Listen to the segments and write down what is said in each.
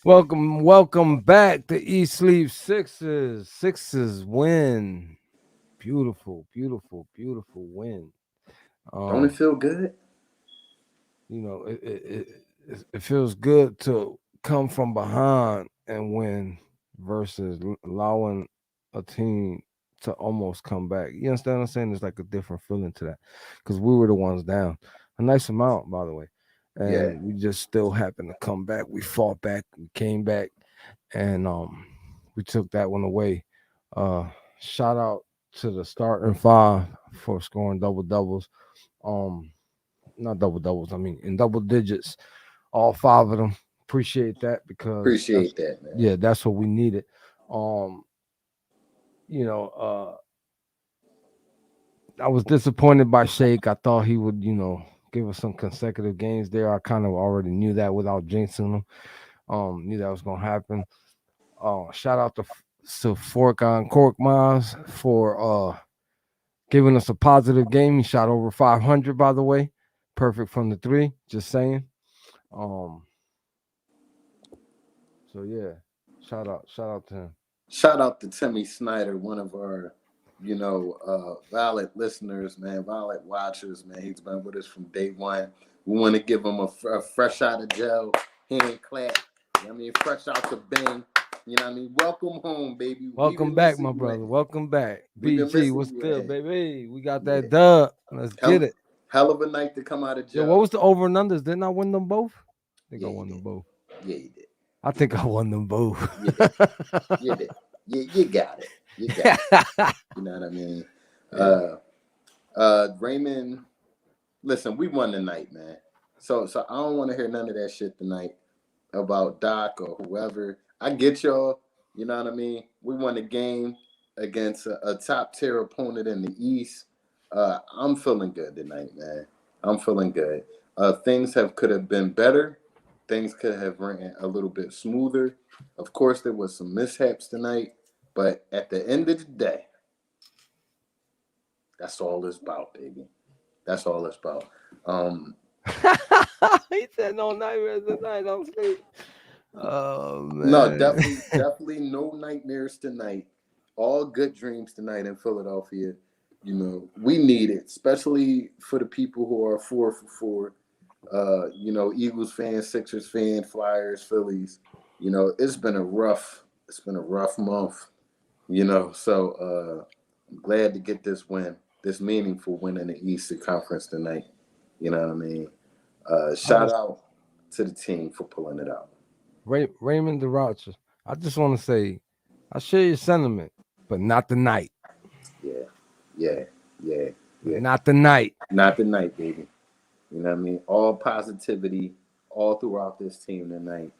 Welcome back to East Sleep Sixers. Sixers win. Beautiful win. Don't it Um, feel good? it feels good to come from behind and win versus allowing a team to almost come back. You understand what I'm saying? There's like a different feeling to that because we were the ones down a nice amount, by the way, Yeah, and we just still happened to come back. We fought back, we came back, and we took that one away. Uh, Shout out to the starting five for scoring double doubles. Um, Not double doubles. I mean, in double digits, all five of them. Appreciate that because appreciate that, man. that's what we needed. Um, you know, uh, I was disappointed by Shake. I thought he would, give us some consecutive games there. I kind of already knew that without jinxing him. Knew that was gonna happen. Shout out to Fork on Cork Miles for giving us a positive game. He shot over 500, by the way. Perfect from the three. Just saying. Um, so yeah, shout out to him. Shout out to Timmy Snyder, one of our, valid listeners, man, valid watchers, man. He's been with us from day one. We want to give him a fresh out of jail hand clap. I mean, fresh out the bang. You know what I mean? Welcome home, baby. We Welcome been back, missing my you, brother. man. Welcome back. We've been BG, missing what's you, good, man. baby? We got Yeah. that dub. Let's get Hell, it. hell of a night to come out of Yo, what jail. was the over and unders? Didn't I win them both? I think I Yeah, you won them did. both. Yeah, you did. I think I won them both. You did. You did. You got it. You got it. You know what I mean? Yeah. Raymond, listen, we won tonight, man. So I don't want to hear none of that shit tonight about Doc or whoever. I get y'all. You know what I mean? We won a game against a top tier opponent in the East. I'm feeling good tonight, man. I'm feeling good. Things could have been better. Things could have ran a little bit smoother. Of course, there was some mishaps tonight, but at the end of the day, that's all it's about, baby. That's all it's about. Um, He said no nightmares tonight. I'm sleep. Oh no, man. definitely no nightmares tonight. All good dreams tonight in Philadelphia. You know, we need it, especially for the people who are 4 for 4. Eagles fans, Sixers fans, Flyers, Phillies. You know, it's been a rough month. So I'm glad to get this win, this meaningful win in the Eastern Conference tonight. You know what I mean? I Shout just out to the team for pulling it out. Raymond DeRocha. I just want to say, I share your sentiment, but not tonight. Yeah, yeah, yeah, yeah. Not tonight. Not tonight, baby. You know what I mean? All positivity all throughout this team tonight.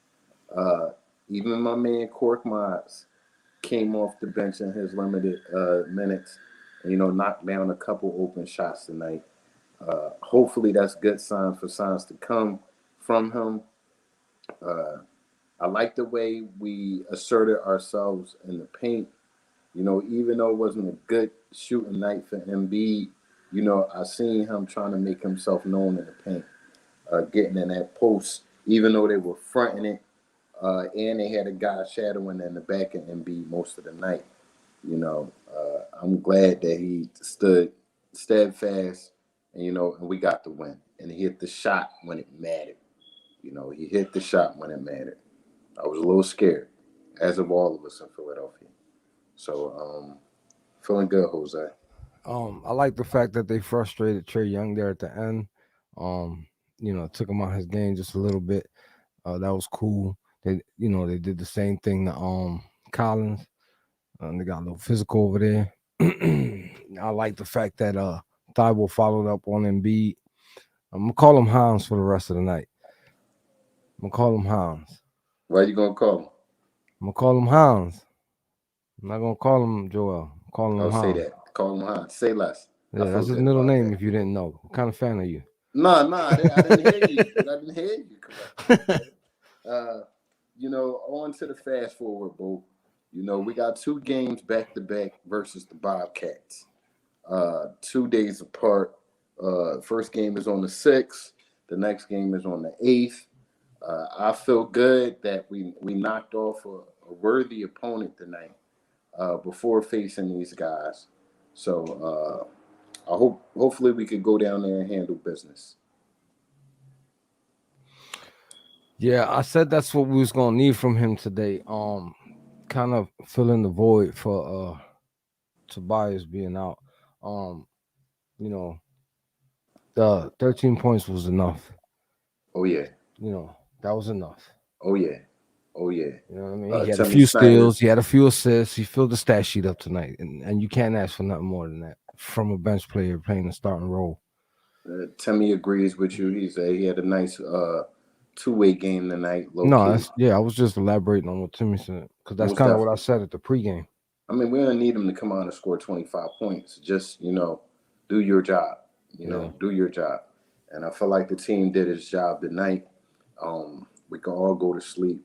Uh, Even my man Cork Mods came off the bench in his limited minutes and, knocked down a couple open shots tonight. Hopefully that's good signs to come from him. Uh, I like the way we asserted ourselves in the paint. Even though it wasn't a good shooting night for Embiid, I seen him trying to make himself known in the paint, getting in that post, even though they were fronting it, and they had a guy shadowing in the back of Embiid most of the night. I'm glad that he stood steadfast, and we got the win. And he hit the shot when it mattered. He hit the shot when it mattered. I was a little scared, as of all of us in Philadelphia. So, feeling good, Jose. I like the fact that they frustrated Trey Young there at the end. Took him out his game just a little bit. That was cool. They did the same thing to Collins. They got a little physical over there. I like the fact that Thibault followed up on Embiid. I'm gonna call him Hounds for the rest of the night. I'm gonna call him Hounds. Why you gonna call him? I'm gonna call him Hounds. I'm not gonna call him Joel. I'm calling him I'll say Hounds. that. Call him Han. Say less. I Yeah, feel that's his good middle about name. that. If you didn't know, what kind of fan are you? Nah, I didn't hear you. I didn't hear you correctly, my brother. Uh, on to the fast forward, bro. We got two games back to back versus the Bobcats. 2 days apart. First game is on the 6th. The next game is on the 8th. I feel good that we knocked off a worthy opponent tonight before facing these guys. So hopefully we could go down there and handle business. Yeah, I said that's what we was gonna need from him today. Kind of filling the void for Tobias being out. Um, you know, the 13 points was enough. Oh yeah, That was enough. oh yeah, oh yeah. You know what I mean? He had a Timmy few Snyder. steals, he had a few assists, he filled the stat sheet up tonight, and you can't ask for nothing more than that from a bench player playing the starting role. Timmy agrees with you. He said he had a nice two-way game tonight, low No, key. that's yeah. I was just elaborating on what Timmy said because that's Most kind of what I definitely. said at the pregame. I mean, we don't need him to come out and score 25 points. Just, do your job. Yeah, Do your job. And I feel like the team did its job tonight. We can all go to sleep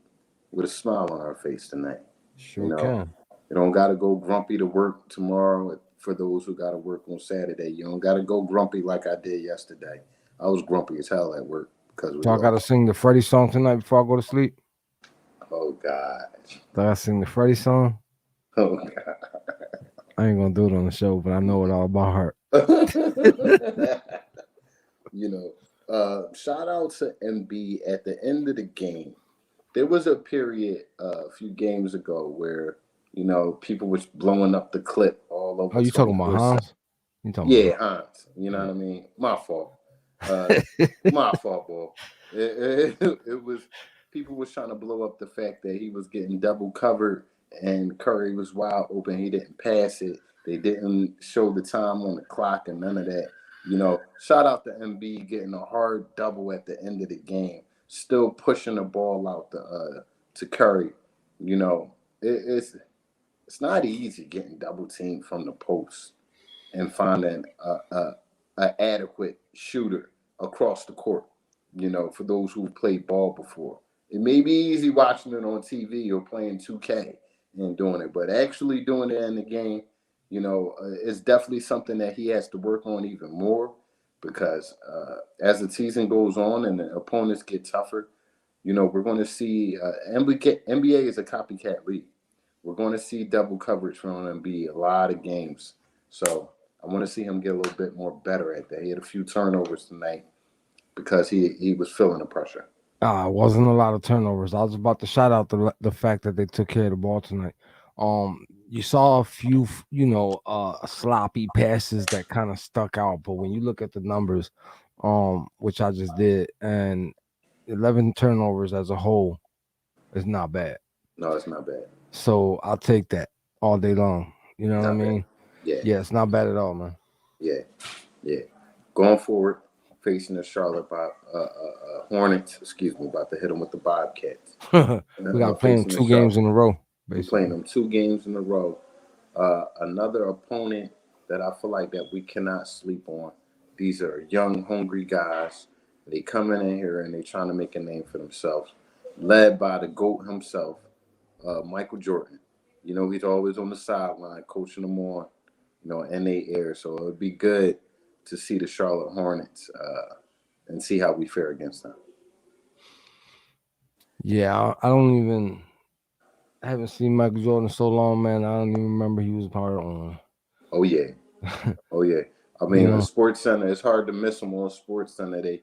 with a smile on our face tonight. You sure know, can. you don't got to go grumpy to work tomorrow for those who got to work on Saturday. You don't got to go grumpy like I did yesterday. I was grumpy as hell at work because we So I gotta lost. sing the Freddie song tonight before I go to sleep. Oh, God. I gotta sing the Freddie song. Oh, God. I ain't gonna do it on the show, but I know it all by heart. you know, shout out to MB at the end of the game. There was a period a few games ago where, people was blowing up the clip all Oh, over you talking about 24/7. Hans? You talking about Yeah, Hans. You know what I mean? My fault. Uh, Hans? my fault, boy. It was people was trying to blow up the fact that he was getting double covered and Curry was wide open. He didn't pass it. They didn't show the time on the clock and none of that. Shout out to MB getting a hard double at the end of the game, still pushing the ball out to Curry. You know, it's not easy getting double teamed from the post and finding a adequate shooter across the court. For those who've played ball before, it may be easy watching it on TV or playing 2K and doing it, but actually doing it in the game, is definitely something that he has to work on even more because as the season goes on and the opponents get tougher, we're going to see NBA is a copycat league. We're going to see double coverage from MB a lot of games. So I want to see him get a little bit more better at that. He had a few turnovers tonight because he was feeling the pressure. It wasn't a lot of turnovers. I was about to shout out the fact that they took care of the ball tonight. You saw a few, sloppy passes that kind of stuck out, but when you look at the numbers, which I just did, and 11 turnovers as a whole is not bad. No, it's not bad. So I'll take that all day long. You know what I Not bad. mean? Yeah, Yeah, it's not bad at all, man. yeah, yeah. Going forward, facing the Charlotte Hornets. Excuse me, about to hit them with the Bobcats. We got to play them Facing the two games Charlotte. in a row, We're playing basically. them 2 games in a row. Another opponent that I feel like that we cannot sleep on. These are young, hungry guys. They coming in here and they trying to make a name for themselves. Led by the GOAT himself, Michael Jordan. He's always on the sideline coaching them on, in the air. So it would be good to see the Charlotte Hornets and see how we fare against them. Yeah, I don't even. I haven't seen Michael Jordan so long, man. I don't even remember he was part on. Oh yeah, oh yeah. I you mean, know, Sports Center. It's hard to miss them on Sports Center. They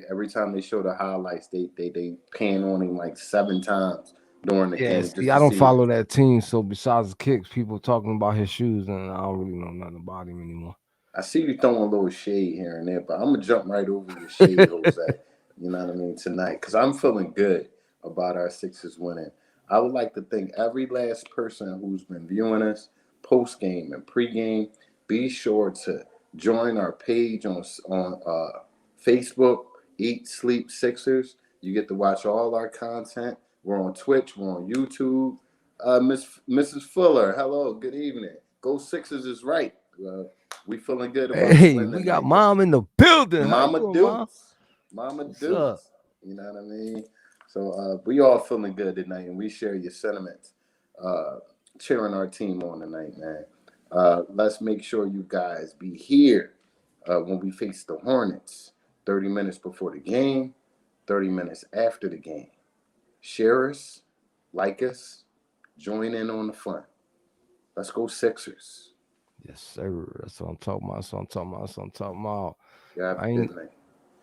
every time they show the highlights, they pan on him like 7 times during the yeah. game See, just I to don't see. follow that team, so besides the kicks, people talking about his shoes, and I don't really know nothing about him anymore. I see you throwing a little shade here and there, but I'm gonna jump right over your shade, Jose. You know what I mean tonight, because I'm feeling good about our Sixers winning. I would like to thank every last person who's been viewing us post game and pre game. Be sure to join our page on Facebook. Eat Sleep Sixers. You get to watch all our content. We're on Twitch. We're on YouTube. Mrs. Fuller, hello, good evening. Go Sixers is right. We feeling good about the Hey, win we got tonight. mom in the building. How you Mama doing, mom? Dukes. Mama What's up? Dukes. You know what I mean? So we all feeling good tonight and we share your sentiments. Uh, cheering our team on tonight, man. Let's make sure you guys be here when we face the Hornets 30 minutes before the game. 30 minutes after the game. Share us, like us, join in on the fun. Let's go Sixers. Yes, sir. That's what I'm talking about. That's what I'm talking about. That's what I'm talking about. Y'all have I a good ain't. night.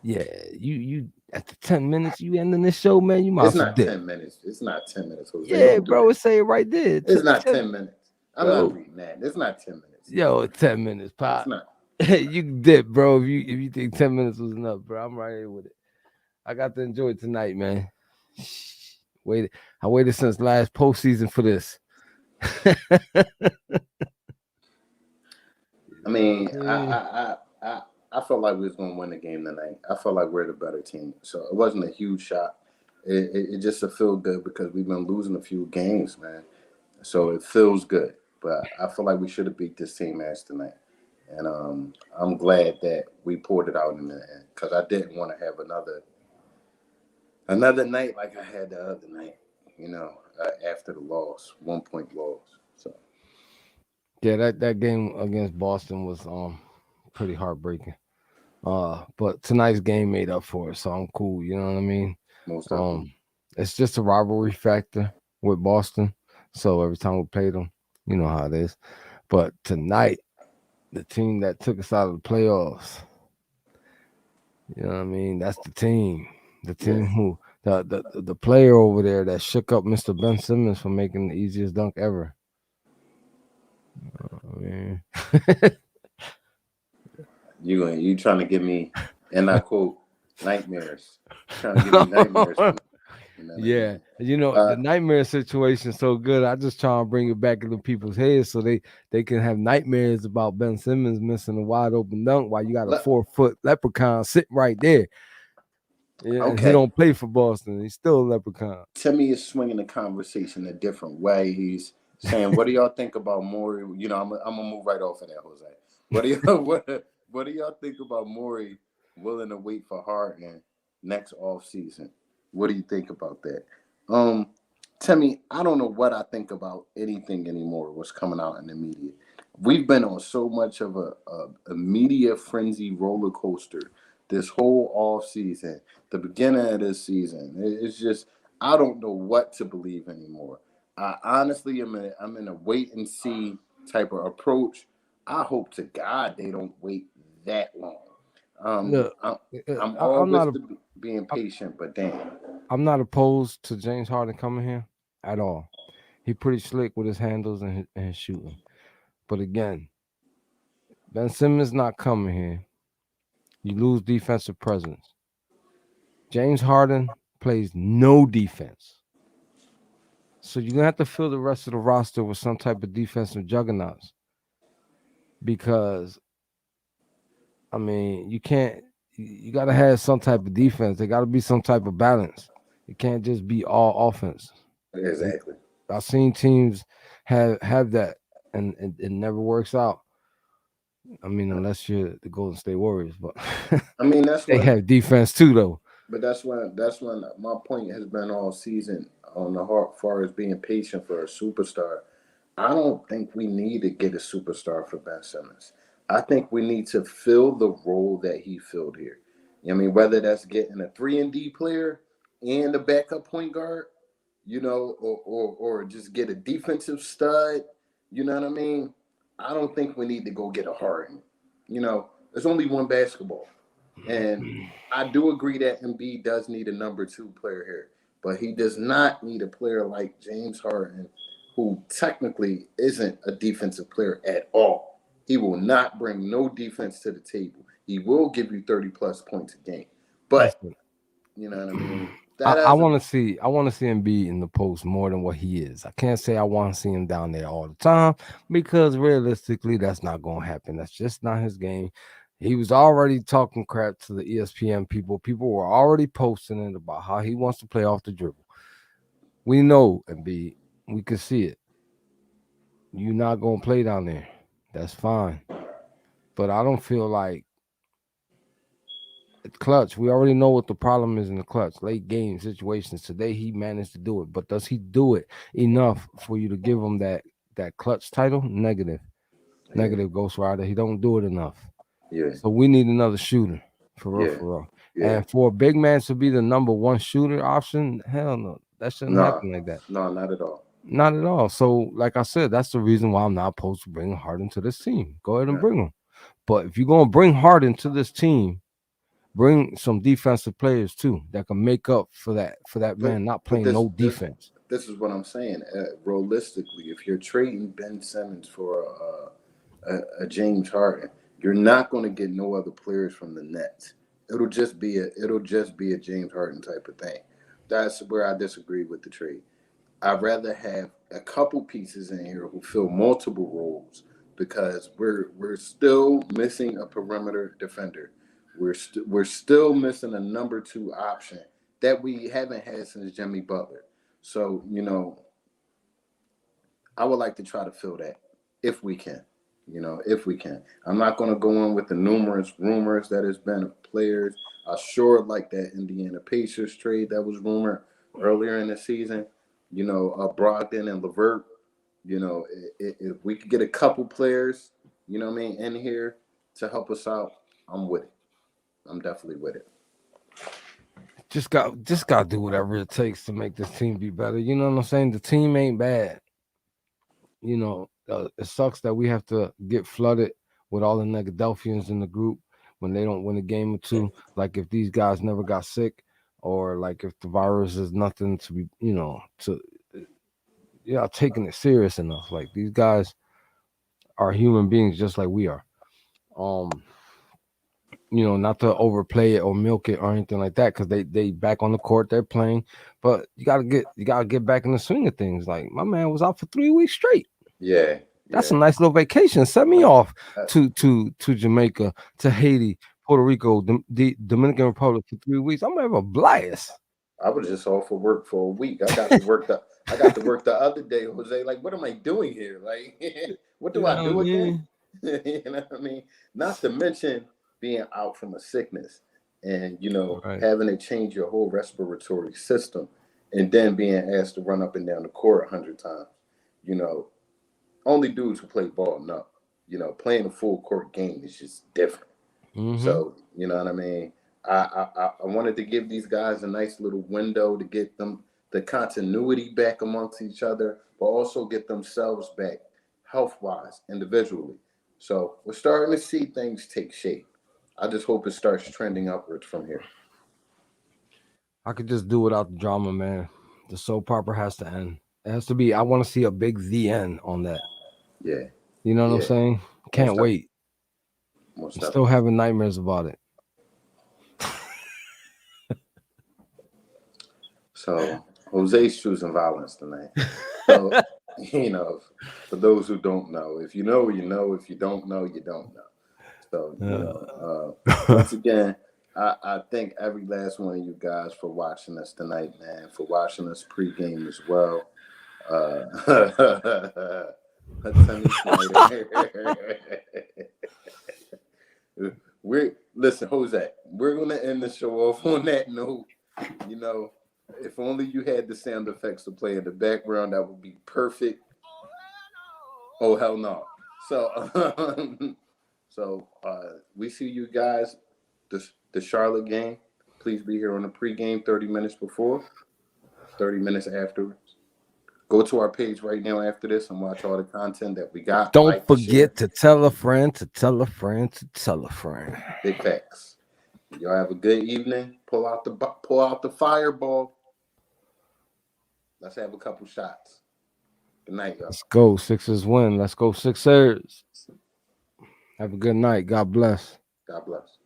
Yeah, you at the 10 minutes you ending this show, man. You might It's as well not dip. 10 minutes. It's not 10 minutes, Jose. Yeah, Don't do bro. that. It say it right there. It's not Ten, 10 minutes. I'm not bro. reading that. It's not 10 minutes. Yo, 10 minutes, It's pop. not. You can dip, bro. If you think 10 minutes was enough, bro. I'm right here with it. I got to enjoy it tonight, man. Waited. I waited since last postseason for this. I You know mean, what I mean? I felt like we was gonna win the game tonight. I felt like we're the better team, so it wasn't a huge shot. It just a feel good because we've been losing a few games, man. So it feels good. But I feel like we should have beat this team ass tonight, and I'm glad that we poured it out in the end because I didn't want to have another night like I had the other night. After the loss, 1 point loss. So Yeah, that game against Boston was pretty heartbreaking. But tonight's game made up for it, so I'm cool. You know what I mean? most definitely, Um, it's just a rivalry factor with Boston. So every time we play them, you know how it is. But tonight, the team that took us out of the playoffs, you know what I mean? That's the team. The yeah. team who the player over there that shook up Mr. Ben Simmons for making the easiest dunk ever. I mean, You trying to give me, and I quote, nightmares. Trying to give me nightmares tonight. You know what I yeah, mean? the nightmare situation so good. I just try to bring it back into people's heads so they can have nightmares about Ben Simmons missing a wide open dunk while you got a Look, 4 foot leprechaun sitting right there. Yeah, and he okay. don't play for Boston. He's still a leprechaun. Timmy is swinging the conversation a different way. He's saying, "What do y'all think about Maury?" I'm gonna move right off of that, Jose. What do y'all what do y'all think about Maury willing to wait for Harden next off season? What do you think about that? Um, Timmy, I don't know what I think about anything anymore. What's coming out in the media? We've been on so much of a media frenzy roller coaster this whole off season, the beginning of this season. It's just I don't know what to believe anymore. I honestly I'm in a wait and see type of approach. I hope to God they don't wait that long. Look, I'm I'm always not being patient, but damn. I'm not opposed to James Harden coming here at all. He pretty slick with his handles and his shooting. But again, Ben Simmons not coming here. You lose defensive presence. James Harden plays no defense. So you're gonna have to fill the rest of the roster with some type of defensive juggernauts. Because I mean, you can't you gotta have some type of defense. There gotta be some type of balance. It can't just be all offense. It, Exactly. I've seen teams have that and it never works out. I mean, unless you're the Golden State Warriors, but I mean, that's they when have defense too though. But that's when my point has been all season on the heart far as being patient for a superstar. I don't think we need to get a superstar for Ben Simmons. I think we need to fill the role that he filled here. I mean, whether that's getting a 3-and-D player and a backup point guard, or just get a defensive stud, you know what I mean? I don't think we need to go get a Harden. There's only one basketball. And I do agree that Embiid does need a number two player here, but he does not need a player like James Harden, who technically isn't a defensive player at all. He will not bring no defense to the table. He will give you 30 plus points a game. But Listen, you know what I mean? That I doesn't. want to see him be in the post more than what he is. I can't say I want to see him down there all the time because realistically, that's not going to happen. That's just not his game. He was already talking crap to the ESPN people. People were already posting it about how he wants to play off the dribble. We know, and B, we can see it. You're not going to play down there. That's fine. But I don't feel like clutch. We already know what the problem is in the clutch. Late game situations. Today he managed to do it, but does he do it enough for you to give him that clutch title? Negative. Yeah, Negative Ghost Rider. He don't do it enough. yeah, So we need another shooter. For real, yeah. for real. Yeah. And for a big man to be the number one shooter option, hell no, that shouldn't No, happen like that. no, not at all. Not at all. So, like I said, that's the reason why I'm not opposed to bringing Harden to this team. Go ahead and Yeah. bring him. But if you're gonna bring Harden to this team, bring some defensive players too that can make up for that But man not but playing no this defense. this is what I'm saying. Realistically, if you're trading Ben Simmons for a James Harden, you're not going to get no other players from the Nets. It'll just be a James Harden type of thing. That's where I disagree with the trade. I'd rather have a couple pieces in here who fill multiple roles because we're still missing a perimeter defender. We're still missing a number two option that we haven't had since Jimmy Butler. So I would like to try to fill that if we can. If we can. I'm not going to go in with the numerous rumors that has been of players. I sure like that Indiana Pacers trade that was rumored earlier in the season. Brogdon and Levert. If we could get a couple players, what I mean, in here to help us out, I'm with it. I'm definitely with it. Just got to do whatever it takes to make this team be better. You know what I'm saying? The team ain't bad. It sucks that we have to get flooded with all the Negadelphians in the group when they don't win a game or two. Like if these guys never got sick, or like if the virus is nothing to be, to taking it serious enough. Like these guys are human beings just like we are. Um, not to overplay it or milk it or anything like that, because they back on the court, they're playing, but you gotta get back in the swing of things. Like my man was out for 3 weeks straight. Yeah, That's yeah. a nice little vacation. Send me I, off I, to Jamaica, to Haiti, Puerto Rico, the Dominican Republic for 3 weeks. I'm gonna have a blast. I was just off for work for a week. I got to work the other day, Jose. Like, what am I doing here? Like, what You do know I what I do again? mean? You know what I mean? Not to mention being out from a sickness and Right. having to change your whole respiratory system, and then being asked to run up and down the court 100 times. You know, only dudes who play ball know. Playing a full court game is just different. Mm-hmm. So you know what I mean. I wanted to give these guys a nice little window to get them the continuity back amongst each other, but also get themselves back health wise individually. So we're starting to see things take shape. I just hope it starts trending upwards from here. I could just do without the drama, man. The soap opera has to end. It has to be. I want to see a big the end on that. Yeah, You know what I'm yeah, saying? most Can't definitely, wait. most I'm still definitely. having nightmares about it. So Jose's choosing violence tonight. So you know, for those who don't know, if you know, you know. If you don't know, you don't know. So, Uh, once again, I thank every last one of you guys for watching us tonight, man, for watching us pregame as well. Sonny Snyder. Listen, Jose, we're gonna end the show off on that note. You know, if only you had the sound effects to play in the background, that would be perfect. Oh hell no! So, we see you guys the Charlotte game. Please be here on the pregame 30 minutes before, 30 minutes afterwards. Go to our page right now after this and watch all the content that we got. Don't Like, share, forget to tell a friend to tell a friend to tell a friend. big facts. Y'all have a good evening. Pull out the fireball. Let's have a couple shots. Good night, y'all. Let's go. Sixers win. Let's go, Sixers. Have a good night. God bless. God bless.